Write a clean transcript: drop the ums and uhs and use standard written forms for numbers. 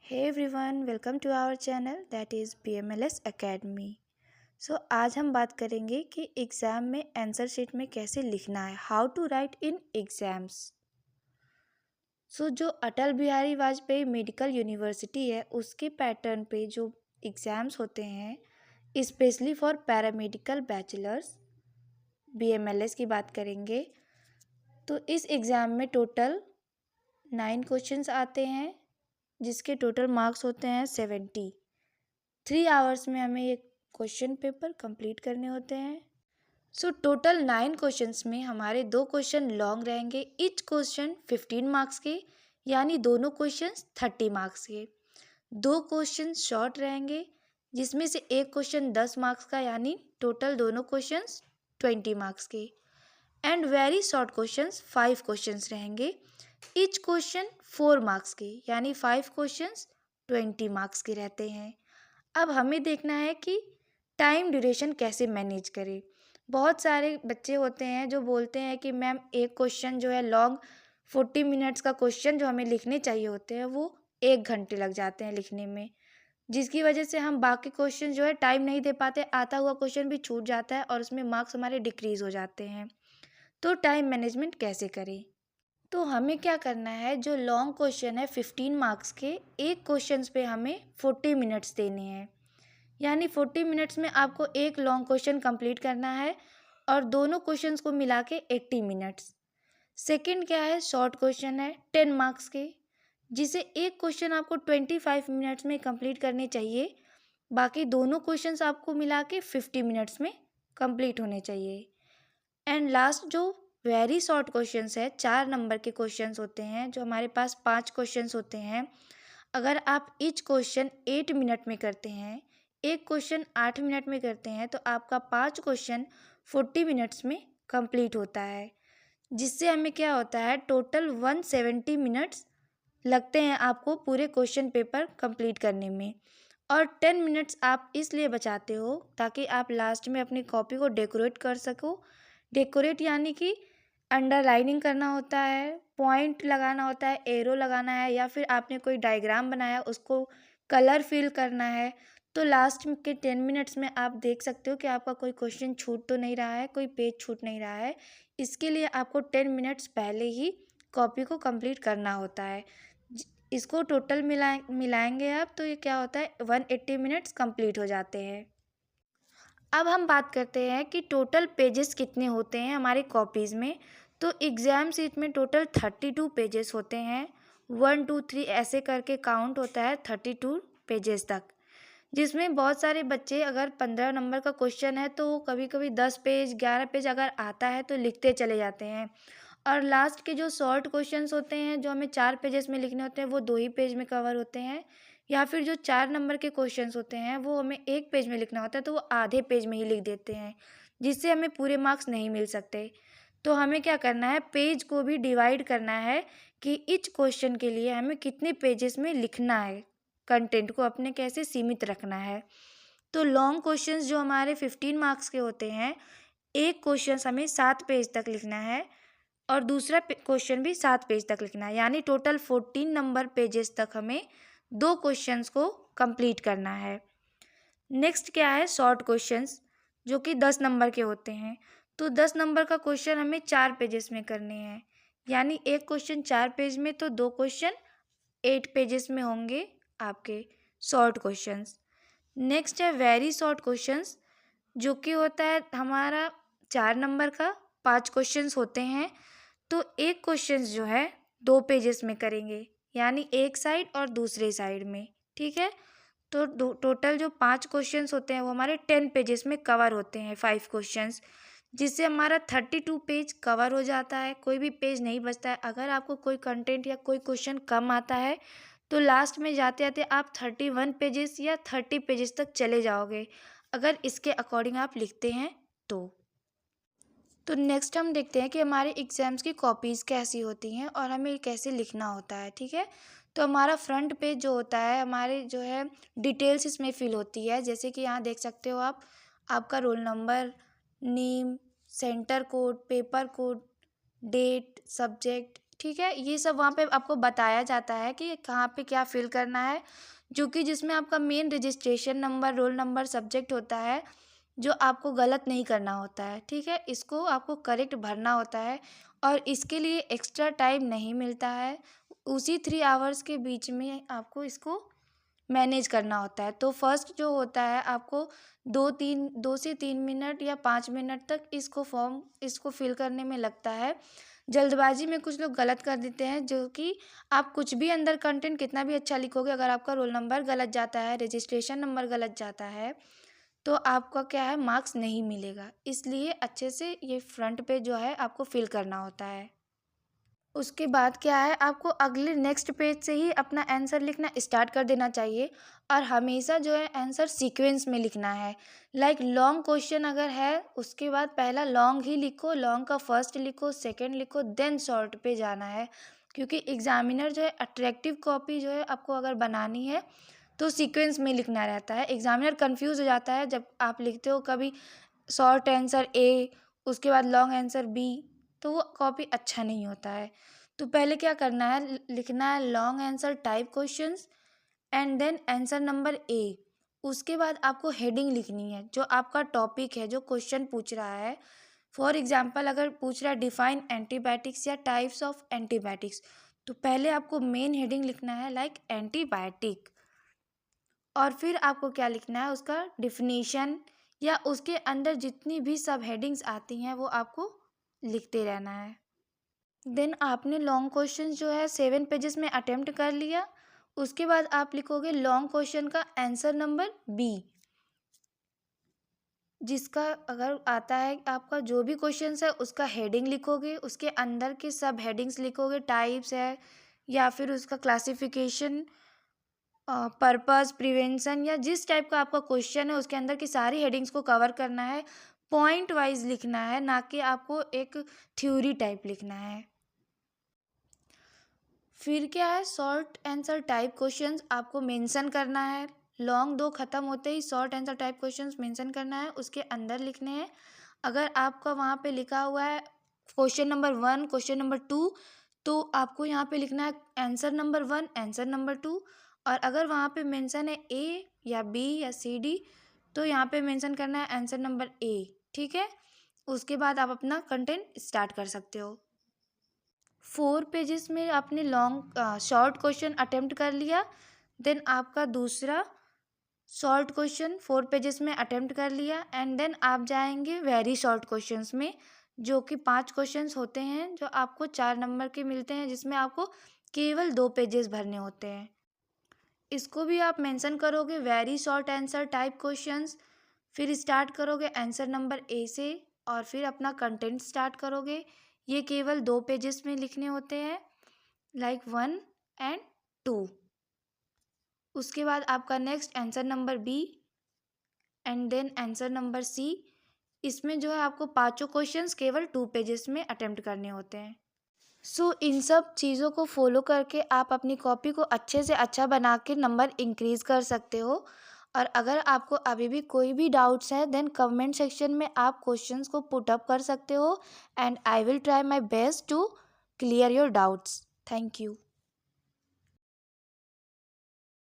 Hey everyone, welcome to our channel that is BMLS Academy. आज हम बात करेंगे कि एग्ज़ाम में आंसर शीट में कैसे लिखना है, how to write in exams. जो अटल बिहारी वाजपेयी मेडिकल यूनिवर्सिटी है उसके पैटर्न पे जो एग्ज़ाम्स होते हैं specially for paramedical bachelors BMLS की बात करेंगे तो इस एग्ज़ाम में टोटल 9 क्वेश्चंस आते हैं जिसके टोटल मार्क्स होते हैं 70। 3 आवर्स में हमें ये क्वेश्चन पेपर कंप्लीट करने होते हैं। टोटल 9 क्वेश्चंस में हमारे 2 क्वेश्चन लॉन्ग रहेंगे, ईच क्वेश्चन 15 मार्क्स के यानी दोनों क्वेश्चंस 30 मार्क्स के। 2 क्वेश्चन शॉर्ट रहेंगे जिसमें से एक क्वेश्चन 10 मार्क्स का यानी टोटल दोनों क्वेश्चंस 20 मार्क्स के। And very short questions 5 questions रहेंगे, ईच क्वेश्चन 4 मार्क्स के यानी 5 क्वेश्चंस 20 मार्क्स के रहते हैं। अब हमें देखना है कि टाइम ड्यूरेशन कैसे मैनेज करें। बहुत सारे बच्चे होते हैं जो बोलते हैं कि मैम एक क्वेश्चन जो है लॉन्ग 40 मिनट्स का क्वेश्चन जो हमें लिखने चाहिए होते हैं वो 1 घंटे लग जाते हैं लिखने में, जिसकी वजह से हम बाकी क्वेश्चन जो है टाइम नहीं दे पाते, आता हुआ क्वेश्चन भी छूट जाता है और उसमें मार्क्स हमारे डिक्रीज़ हो जाते हैं। तो टाइम मैनेजमेंट कैसे करें? तो हमें क्या करना है, जो लॉन्ग क्वेश्चन है 15 मार्क्स के, एक क्वेश्चन पे हमें 40 मिनट्स देने हैं यानी 40 मिनट्स में आपको एक लॉन्ग क्वेश्चन कंप्लीट करना है और दोनों क्वेश्चंस को मिला के 80 मिनट्स। सेकंड क्या है, शॉर्ट क्वेश्चन है 10 मार्क्स के, जिसे एक क्वेश्चन आपको 25 मिनट्स में कंप्लीट करने चाहिए, बाकी दोनों क्वेश्चंस आपको मिला के 50 मिनट्स में कंप्लीट होने चाहिए। एंड लास्ट जो वेरी शॉर्ट क्वेश्चंस है, 4 नंबर के क्वेश्चंस होते हैं, जो हमारे पास 5 क्वेश्चंस होते हैं। अगर आप ईच क्वेश्चन 8 मिनट में करते हैं, एक क्वेश्चन 8 मिनट में करते हैं, तो आपका 5 क्वेश्चन 40 मिनट्स में कंप्लीट होता है, जिससे हमें क्या होता है टोटल 170 मिनट्स लगते हैं आपको पूरे क्वेश्चन पेपर कंप्लीट करने में। और 10 मिनट्स आप इसलिए बचाते हो ताकि आप लास्ट में अपनी कॉपी को डेकोरेट कर सको। डेकोरेट यानी कि अंडरलाइनिंग करना होता है, पॉइंट लगाना होता है, एरो लगाना है, या फिर आपने कोई डायग्राम बनाया उसको कलर फिल करना है। तो लास्ट के 10 मिनट्स में आप देख सकते हो कि आपका कोई क्वेश्चन छूट तो नहीं रहा है, कोई पेज छूट नहीं रहा है। इसके लिए आपको 10 मिनट्स पहले ही कॉपी को कंप्लीट करना होता है। इसको टोटल मिलाएंगे आप तो ये क्या होता है 180 मिनट्स कंप्लीट हो जाते हैं। अब हम बात करते हैं कि टोटल पेजेस कितने होते हैं हमारी कॉपीज़ में। तो एग्ज़ाम शीट में टोटल 32 पेजेस होते हैं, 1 2 3 ऐसे करके काउंट होता है 32 पेजेस तक, जिसमें बहुत सारे बच्चे अगर 15 नंबर का क्वेश्चन है तो कभी कभी 10 पेज 11 पेज अगर आता है तो लिखते चले जाते हैं। और लास्ट के जो शॉर्ट क्वेश्चंस होते हैं जो हमें 4 पेजेस में लिखने होते हैं वो 2 ही पेज में कवर होते हैं, या फिर जो 4 नंबर के क्वेश्चंस होते हैं वो हमें 1 पेज में लिखना होता है तो वो आधे पेज में ही लिख देते हैं, जिससे हमें पूरे मार्क्स नहीं मिल सकते। तो हमें क्या करना है, पेज को भी डिवाइड करना है कि ईच क्वेश्चन के लिए हमें कितने पेजेस में लिखना है, कंटेंट को अपने कैसे सीमित रखना है। तो लॉन्ग क्वेश्चंस जो हमारे 15 मार्क्स के होते हैं, एक क्वेश्चन हमें 7 पेज तक लिखना है और दूसरा क्वेश्चन भी 7 पेज तक लिखना है, यानी टोटल 14 नंबर पेजेस तक हमें 2 क्वेश्चंस को कंप्लीट करना है। नेक्स्ट क्या है, शॉर्ट क्वेश्चंस जो कि 10 नंबर के होते हैं। तो 10 नंबर का क्वेश्चन हमें 4 पेजेस में करने हैं, यानी एक क्वेश्चन 4 पेज में तो 2 क्वेश्चन 8 पेजेस में होंगे आपके शॉर्ट क्वेश्चंस। नेक्स्ट है वेरी शॉर्ट क्वेश्चंस जो कि होता है हमारा 4 नंबर का, 5 क्वेश्चंस होते हैं। तो एक क्वेश्चन जो है 2 पेजेस में करेंगे, यानी एक साइड और दूसरे साइड में, ठीक है। तो टोटल जो 5 क्वेश्चंस होते हैं वो हमारे 10 पेजेस में कवर होते हैं, 5 क्वेश्चंस, जिससे हमारा 32 पेज कवर हो जाता है, कोई भी पेज नहीं बचता है। अगर आपको कोई कंटेंट या कोई क्वेश्चन कम आता है तो लास्ट में जाते जाते आप 31 पेजेस या 30 पेजेस तक चले जाओगे, अगर इसके अकॉर्डिंग आप लिखते हैं तो नेक्स्ट हम देखते हैं कि हमारे एग्ज़ाम्स की कॉपीज़ कैसी होती हैं और हमें कैसे लिखना होता है, ठीक है। तो हमारा फ्रंट पेज जो होता है, हमारे जो है डिटेल्स इसमें फिल होती है, जैसे कि यहाँ देख सकते हो आप, आपका role number, name, centre code, paper code, date, subject, ठीक है, ये सब वहाँ पे आपको बताया जाता है कि कहाँ पे क्या फिल करना है, जो कि जिसमें आपका main registration number, roll number, subject होता है, जो आपको गलत नहीं करना होता है। ठीक है, इसको आपको करेक्ट भरना होता है और इसके लिए एक्स्ट्रा टाइम नहीं मिलता है। उसी 3 आवर्स के बीच में आपको इसको मैनेज करना होता है। तो फर्स्ट जो होता है आपको 2 से 3 मिनट या 5 मिनट तक इसको फिल करने में लगता है। जल्दबाजी में कुछ लोग गलत कर देते हैं, जो कि आप कुछ भी अंदर कंटेंट कितना भी अच्छा लिखोगे, अगर आपका रोल नंबर गलत जाता है, रजिस्ट्रेशन नंबर गलत जाता है, तो आपका क्या है, मार्क्स नहीं मिलेगा। इसलिए अच्छे से ये फ्रंट पे जो है आपको फिल करना होता है। उसके बाद क्या है, आपको अगले नेक्स्ट पेज से ही अपना आंसर लिखना स्टार्ट कर देना चाहिए और हमेशा जो है आंसर सीक्वेंस में लिखना है। लाइक लॉन्ग क्वेश्चन अगर है, उसके बाद पहला लॉन्ग ही लिखो, लॉन्ग का फर्स्ट लिखो, सेकंड लिखो, देन शॉर्ट पे जाना है। क्योंकि एग्जामिनर जो है अट्रैक्टिव कॉपी जो है आपको अगर बनानी है तो सीक्वेंस में लिखना रहता है। एग्जामिनर कंफ्यूज हो जाता है जब आप लिखते हो कभी शॉर्ट आंसर ए, उसके बाद लॉन्ग आंसर बी, तो वो कॉपी अच्छा नहीं होता है। तो पहले क्या करना है, लिखना है long answer type questions and then answer number A. उसके बाद आपको हेडिंग लिखनी है, जो आपका टॉपिक है, जो क्वेश्चन पूछ रहा है। फॉर एग्जांपल अगर पूछ रहा है डिफाइन एंटीबायोटिक्स या टाइप्स ऑफ एंटीबायोटिक्स, तो पहले आपको मेन हेडिंग लिखना है लाइक एंटीबायोटिक, और फिर आपको क्या लिखना है, उसका डिफिनीशन या उसके अंदर जितनी भी सब हेडिंग्स आती हैं वो आपको लिखते रहना है। देन आपने लॉन्ग क्वेश्चन जो है 7 पेजेस में अटेम्प्ट कर लिया। उसके बाद आप लिखोगे लॉन्ग क्वेश्चन का आंसर नंबर बी, जिसका अगर आता है आपका जो भी क्वेश्चन है उसका हेडिंग लिखोगे, उसके अंदर के सब हेडिंग्स लिखोगे, टाइप्स है या फिर उसका क्लासिफिकेशन, पर्पस, प्रिवेंशन, या जिस टाइप का आपका क्वेश्चन है उसके अंदर की सारी हेडिंग्स को कवर करना है। पॉइंट वाइज लिखना है, ना कि आपको एक थ्योरी टाइप लिखना है। फिर क्या है, शॉर्ट आंसर टाइप क्वेश्चंस आपको मेंशन करना है। लॉन्ग 2 ख़त्म होते ही short answer type questions mention करना है, उसके अंदर लिखने हैं। अगर आपका वहाँ पे लिखा हुआ है क्वेश्चन नंबर 1, क्वेश्चन नंबर 2, तो आपको यहाँ पे लिखना है आंसर नंबर 1, आंसर नंबर 2। और अगर वहाँ पे मेंशन है ए या बी या सी डी, तो यहाँ पे मेंशन करना है आंसर नंबर ए। ठीक है, उसके बाद आप अपना कंटेंट स्टार्ट कर सकते हो। 4 पेजेस में आपने शॉर्ट क्वेश्चन अटेम्प्ट कर लिया। देन आपका दूसरा शॉर्ट क्वेश्चन 4 पेजेस में अटेम्प्ट कर लिया एंड देन आप जाएंगे वेरी शॉर्ट क्वेश्चंस में, जो कि 5 क्वेश्चंस होते हैं, जो आपको 4 नंबर के मिलते हैं, जिसमें आपको केवल 2 पेजेस भरने होते हैं। इसको भी आप मेंशन करोगे very short answer type questions, फिर स्टार्ट करोगे आंसर नंबर ए से और फिर अपना कंटेंट स्टार्ट करोगे। ये केवल 2 पेजेस में लिखने होते हैं, लाइक 1 एंड 2। उसके बाद आपका next answer number B and then answer number C. इसमें जो है आपको पांचों क्वेश्चंस केवल 2 पेजेस में अटेम्प्ट करने होते हैं। इन सब चीज़ों को फॉलो करके आप अपनी कॉपी को अच्छे से अच्छा बना के नंबर इंक्रीज़ कर सकते हो। और अगर आपको अभी भी कोई भी डाउट्स है, देन कमेंट सेक्शन में आप क्वेश्चंस को पुट अप कर सकते हो and I will try my best to clear your doubts. Thank you.